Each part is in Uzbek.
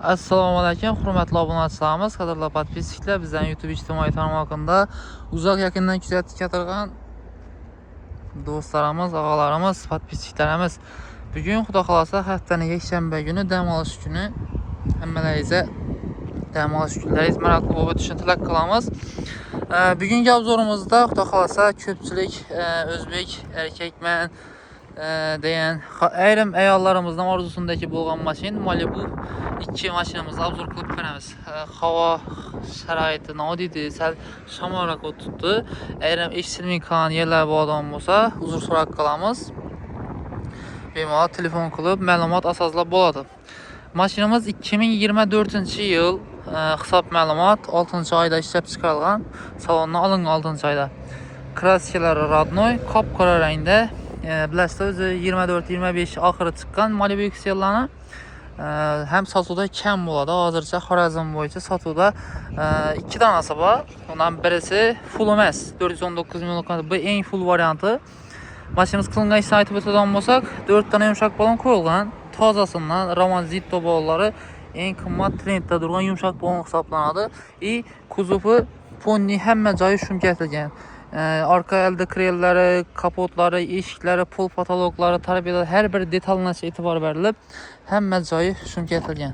Assalomu alaykum, hurmatli obunachilarimiz, qadrli podpisчиклар, bizning YouTube ijtimoiy tarmog'ida uzoq yaqindan kuzatib turgan do'stlarimiz, og'alarimiz, podpisчикларimiz. Bugun xudo xolasa haftaning yakshanba kuni dam olish kuni. Hammalaringizga dam olish kunlaringiz maroqli bo'lib o'tishini tilak qilamiz. Bugungi obzorimizda xudo xolasa ko'pchilik o'zbek erkakman degan ayrim ayollarimizning orzusundagi bo'lgan mashina Malibu 2 mashinamizni obzor qilib ko'ramiz. Havo sharoiti nodidi, sal shamolroq o'tibdi. Ayrim eshitilmay qolgan yerlar bo'lgan bo'lsa, uzr so'rab qolamiz. Bemalol telefon qilib ma'lumot asoslab bo'ladi. Mashinamiz 2024-yil hisob ma'lumot 6-oyda ishlab chiqarilgan, salondan olingan 6-oyda. Kraskalari rodnoy, qop-qora rangda. Bilasizlar, o'zi 24-25 oxiri chiqqan Malibu XL'larni ham sotuvda kam bo'ladi. Hozircha Xorazm bo'yicha sotuvda 2 danasi bor. Undan birisi full emas, 419 ming. Bu eng full varianti. Mashinamiz qilingan ishni aytib o'tadigan bo'lsak, 4 dana yumshoq balon qo'yilgan. Tozasidan Roman Zitto balollari eng qimmat trendda turgan yumshoq balon hisoblanadi. Kuzovi ponni hamma joyi shumkatilgan. Arka elde krellari, kapotlari, eshiklari, pol patologlari, tarbiyada her bir detalına e'tibor berilib, hamma joyi shumkatilgan.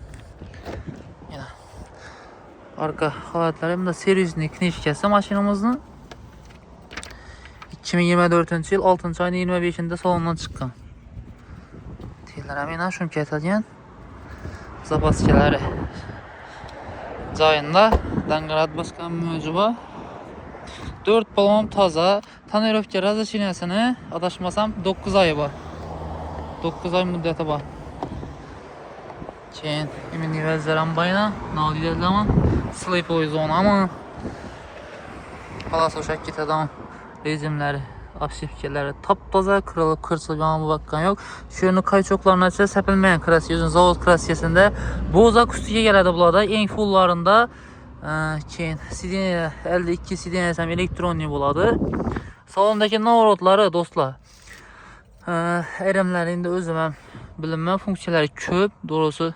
Arka holatlari bunda servisning knishkasi mashinamizning 2024-yil 6-oyning 25-ida salondan chiqqan. Telar ham shumkatilgan. Zapaskalari joyida, dangarat bosgan mo'jiba. 4 balon toza, tonirovka razresheniyasini adashmasam 9 oy bor. 9 oy muddati bor. Keyin immunizatsiya bayna, nodidalama, sleepoy zonami. Xalos o'sha ketadigan rejimlari, obshivkalari top-toza, qirilib qirsilgan bo'lgan yo'q. Shuni qaychoqlarni acha sapilmagan kraska, o'zini zavod kraskasida bo'z akustika keladi bularda, eng fullarında. Keyin sideniya 52 sideniyasi ham elektronli bo'ladi. Salondagi navrotlari do'stlar. Ayrimlar endi o'zim ham bilinman, funksiyalari ko'p. To'g'risi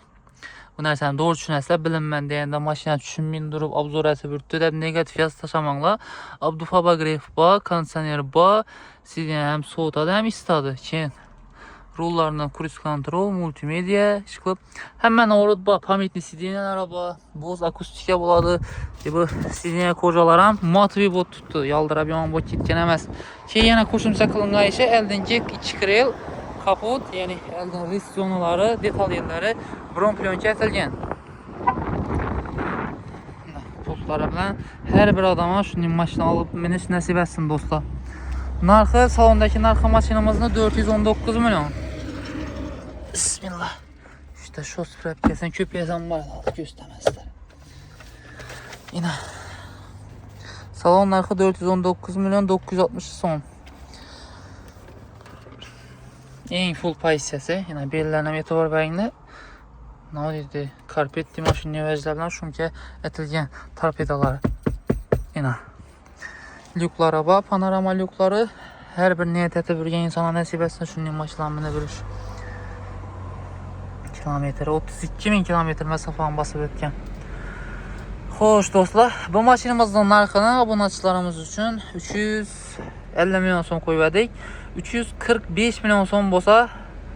bu narsani to'g'ri tushunasizlar, bilinman deganda mashina tushunmay turib obzorasi burtdi deb negativ yozib tashamanglar. Abdufabagrev bor, konditsioner bor, sideniya ham sovutadi, ham isitadi. Keyin rullardan cruise control, multimedia chiqib, hamma navrot bor, pametli sideniyalar bor, bo'z akustika bo'ladi. Bu sideniya ko'jalari ham motivi bo'lib turibdi, yaldirab yomon bo'lib ketgan emas. Keyin yana qo'shimcha qilingan ishi oldingi 2 krel, kapot, ya'ni oldin rist zonalari, detal yerlari bron plyonka atilgan. Do'stlar bilan har bir odamga shunday mashina olib minish nasib etsin do'stlar. Narxi, salondagi narxi mashinamizni 419 million. Bismillah. İşte şu sprapkasini ko'paysan bo'ladi, ko'rsatamazlar. Yine salon narxi 419 milyon 960 so'm. Eng full pozitsiyasi, yine bellarni e'tibor beringlar. Nodidi karpetli mashina vajlar bilan shumka etilgan torpedalari. Yine lyuklari bor, panorama lyuklari. Her bir niyat etib yurgan insonga nasib etsin shunday mashinalarni birish. Kilometre 32 bin kilometre mesafani basib o'tgan. Xo'sh do'stlar, bu mashinamizning narxini obunachilarimiz uchun 350 million so'm qo'ydik. 345 million so'm bo'lsa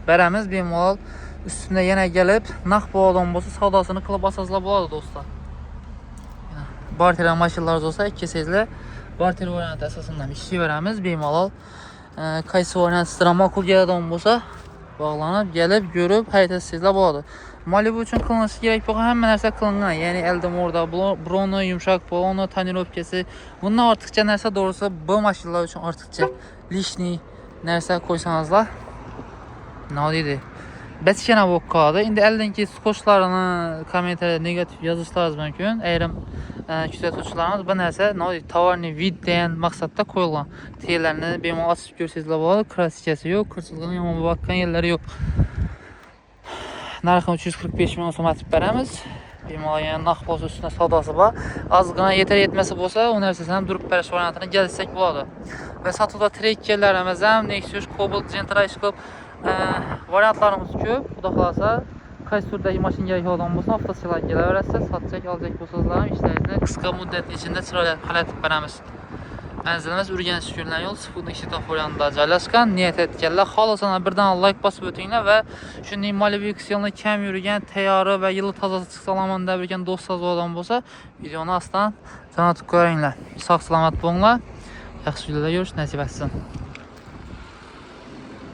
beramiz bemalol. Üstünde yana gelib naq bo'lgan bo'lsa savdosini qilib asoslab bo'ladi do'stlar. Barter mashinalar bo'lsa ikkisizlar barter varianti asosida ishlayveramiz bemalol. Qaysi variant sizlarga ma'qul keladigan bo'lsa bağlanıp gelip görüp haytasizlar bo'ladi. Malibu uchun qilinishi kerak bo'lgan hamma narsa qilingan. Ya'ni Eldamorda broni, yumshoq baloni, tonirovkasi. Bundan ortiqcha narsa doğrusu bu mashinalar uchun ortiqcha lishniy narsa qo'ysangizlar nodidi. Bechkana bo'lib qoladi. Endi eldinki qo'shlarini kommentariyada negativ yozishlaringiz mumkin. Ayrim kuzatuvchilarimiz bu narsa nodidi tovarni vid degan maqsadda qo'yilgan. Telarni bemalol ochib ko'rsangizlar bo'ladi. Kraskasi yo'q, qirsilgan yomon bo'lgan yerlari yo'q. Narxini 345 million so'm atib beramiz. Bemalol yana naq bo'lsa ustida savdosi bor. Ozgina yetar yetmasa bo'lsa, u narsasini ham durib berish variantini kelsak bo'ladi. Va sotuvda trekkerlarimiz ham Nexus, Cobalt, Gentra chiqib variantlarimiz ko'p. Xudo xolasa Kaysurdagi maşın gerek olan bolsa avtosalonga kelaverasiz. Satacak, alacak bolsanızlar işleringizni qisqa muddat ichida chiroyli hal etib beramiz. Manzilimiz Urganch yo'ldan yo'l 0.2 yonida joylashgan. Niyat etganlar xohlasanlar birdan like bosib o'tinglar va shunday Malibu kam yurgan, tayori va yili tozasi salomonda bo'lgan do'stlar odam bo'lsa, videoni aslan jo'natib ko'ringlar. Sog' salomat bo'linglar. Yaxshi videolar ko'rish nasib etsin.